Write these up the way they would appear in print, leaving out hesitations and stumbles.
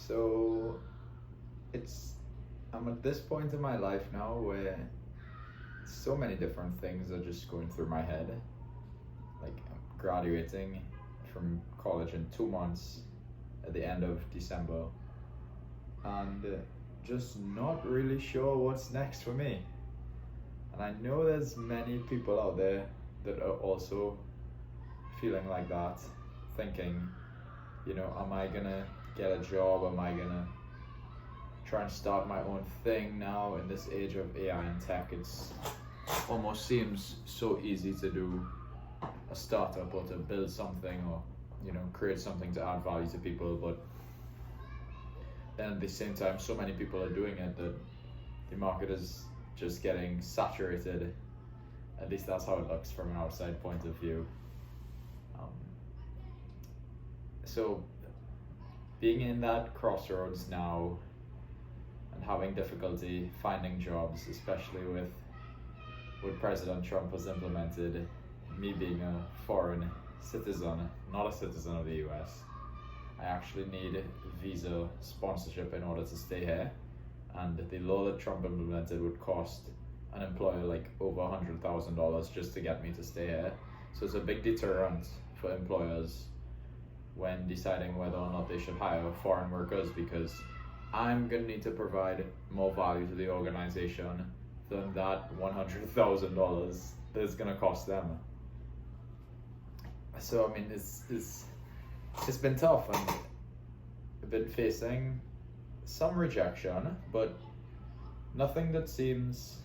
So it's I'm at this point in my life now where so many different things are just going through my head. Like I'm graduating from college in 2 months at the end of December, and just not really sure what's next for me. And I know there's many people out there that are also feeling like that, thinking, am I gonna get a job? Am I gonna try and start my own thing now in this age of AI and tech? It's almost seems so easy to do a startup or to build something or create something to add value to people, but then at the same time so many people are doing it that the market is just getting saturated. At least that's how it looks from an outside point of view. So being in that crossroads now and having difficulty finding jobs, especially with what President Trump has implemented, me being a foreign citizen, not a citizen of the US, I actually need visa sponsorship in order to stay here. And the law that Trump implemented would cost an employer like over $100,000 just to get me to stay here. So it's a big deterrent for employers when deciding whether or not they should hire foreign workers, because I'm gonna need to provide more value to the organization than that $100,000 that it's gonna cost them. So I mean, it's been tough, and I've been facing some rejection, but nothing that seems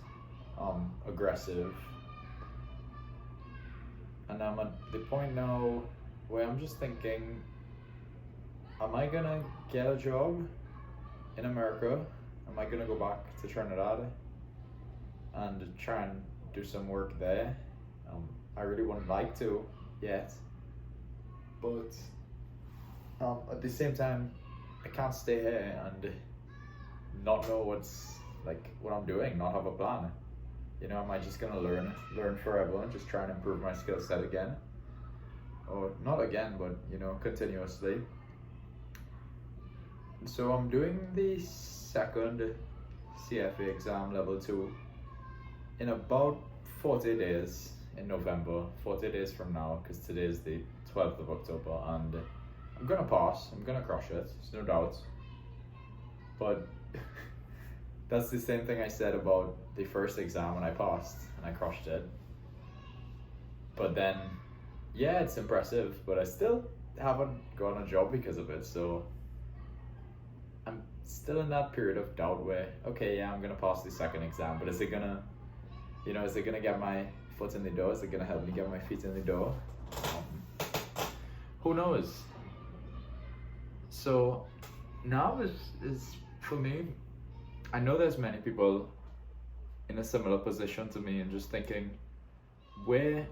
aggressive. And I'm at the point now where I'm just thinking, am I gonna get a job in America? Am I gonna go back to Trinidad and try and do some work there? I really wouldn't like to yet, but at the same time, I can't stay here and not know what I'm doing, not have a plan. Am I just gonna learn forever and just try and improve my skill set again? Or not again, but continuously. So I'm doing the second CFA exam, level 2, in about 40 days in November, 40 days from now, because today is the 12th of October, and I'm gonna pass, I'm gonna crush it, there's no doubt. But that's the same thing I said about the first exam when I passed and I crushed it. But then, yeah, it's impressive, but I still haven't gotten a job because of it. So I'm still in that period of doubt where, okay, yeah, I'm gonna pass the second exam, but is it gonna get my foot in the door? Is it gonna help me get my feet in the door? Who knows? So now is for me, I know there's many people in a similar position to me and just thinking, where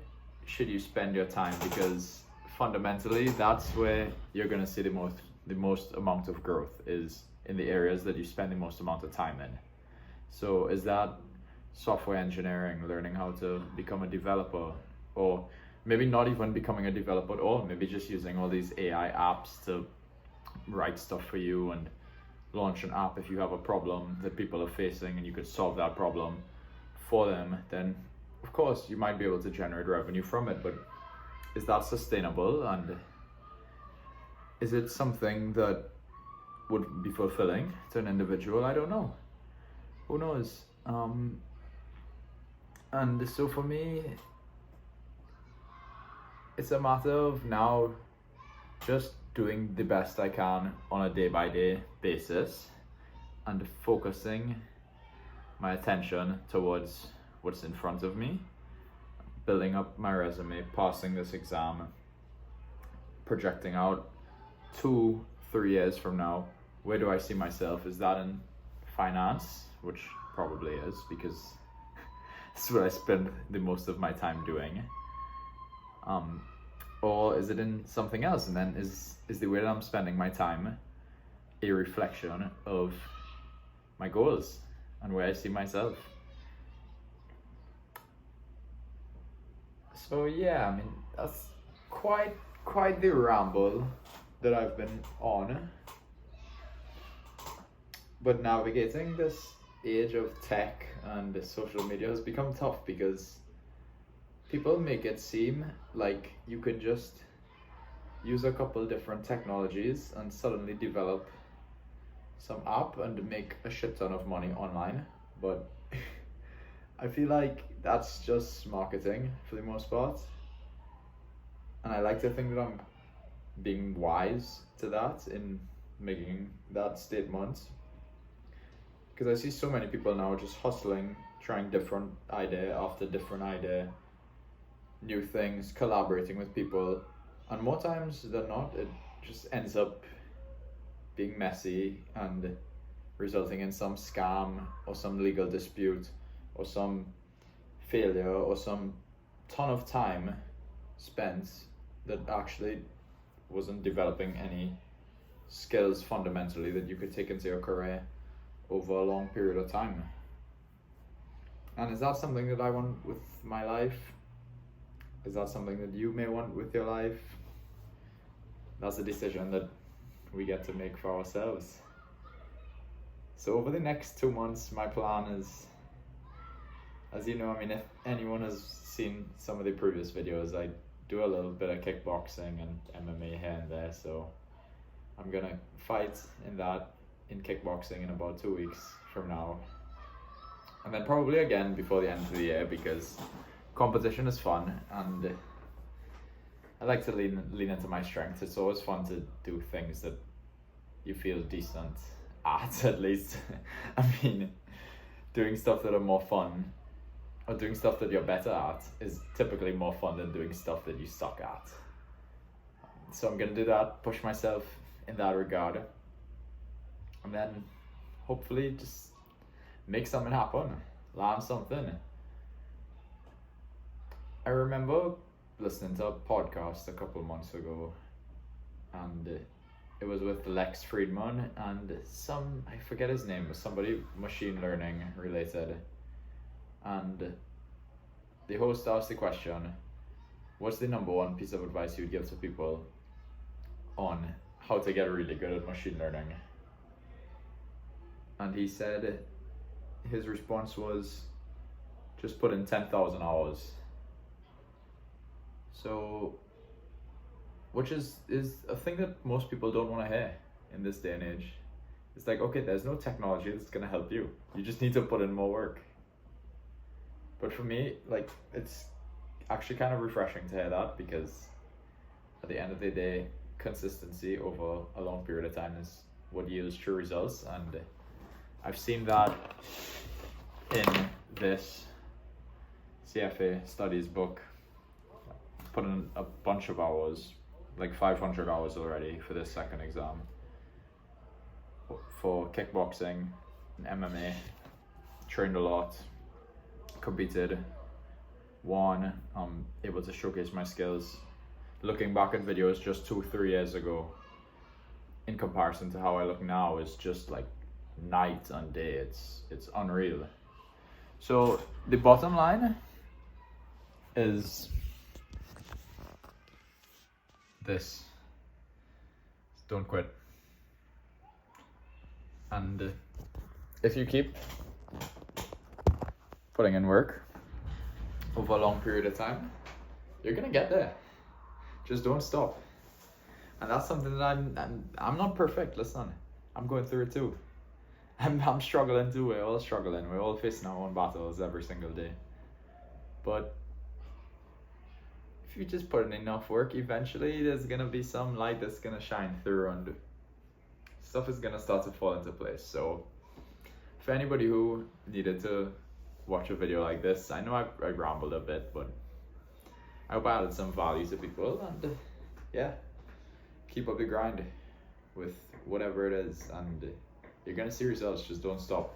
should you spend your time? Because fundamentally, that's where you're gonna see the most amount of growth is in the areas that you spend the most amount of time in. So is that software engineering, learning how to become a developer, or maybe not even becoming a developer at all, maybe just using all these AI apps to write stuff for you and launch an app if you have a problem that people are facing and you could solve that problem for them, then of course you might be able to generate revenue from it. But is that sustainable, and is it something that would be fulfilling to an individual? I don't know. Who knows? And so for me, it's a matter of now just doing the best I can on a day-by-day basis and focusing my attention towards what's in front of me, building up my resume, passing this exam, projecting out 2-3 years from now. Where do I see myself? Is that in finance, which probably is, because it's what I spend the most of my time doing, or is it in something else? And then is the way that I'm spending my time a reflection of my goals and where I see myself? So yeah, I mean, that's quite the ramble that I've been on. But navigating this age of tech and social media has become tough because people make it seem like you can just use a couple different technologies and suddenly develop some app and make a shit ton of money online. But I feel like that's just marketing for the most part. And I like to think that I'm being wise to that in making that statement. Because I see so many people now just hustling, trying different idea after different idea, new things, collaborating with people. And more times than not, it just ends up being messy and resulting in some scam or some legal dispute or some failure or some ton of time spent that actually wasn't developing any skills fundamentally that you could take into your career over a long period of time. And is that something that I want with my life? Is that something that you may want with your life? That's a decision that we get to make for ourselves. So over the next 2 months, my plan is, as you know, I mean, if anyone has seen some of the previous videos, I do a little bit of kickboxing and MMA here and there, so I'm gonna fight in kickboxing in about 2 weeks from now, and then probably again before the end of the year, because competition is fun and I like to lean into my strengths. It's always fun to do things that you feel decent at least. I mean, doing stuff that are more fun or doing stuff that you're better at is typically more fun than doing stuff that you suck at. So I'm gonna do that, push myself in that regard, and then hopefully just make something happen, learn something. I remember listening to a podcast a couple of months ago, and it was with Lex Friedman and I forget his name, but somebody machine learning related. And the host asked the question, what's the number one piece of advice you would give to people on how to get really good at machine learning? And he said his response was, just put in 10,000 hours. So, which is a thing that most people don't want to hear in this day and age. It's like, okay, there's no technology that's going to help you. You just need to put in more work. But for me, like, it's actually kind of refreshing to hear that, because at the end of the day, consistency over a long period of time is what yields true results. And I've seen that in this CFA studies book. Put in a bunch of hours, like 500 hours already for this second exam for kickboxing and MMA. Trained a lot, competed, won. I'm able to showcase my skills. Looking back at videos just 2-3 years ago, in comparison to how I look now, is just like night and day. It's unreal. So the bottom line is this: don't quit. And if you keep putting in work over a long period of time, you're gonna get there. Just don't stop. And that's something that I'm not perfect. Listen, I'm going through it too. I'm struggling too. We're all struggling. We're all facing our own battles every single day. But if you just put in enough work, eventually there's gonna be some light that's gonna shine through and stuff is gonna start to fall into place. So for anybody who needed to watch a video like this, I know I rambled a bit, but I hope I added some value to people. And yeah, keep up the grind with whatever it is, and you're gonna see results. Just don't stop.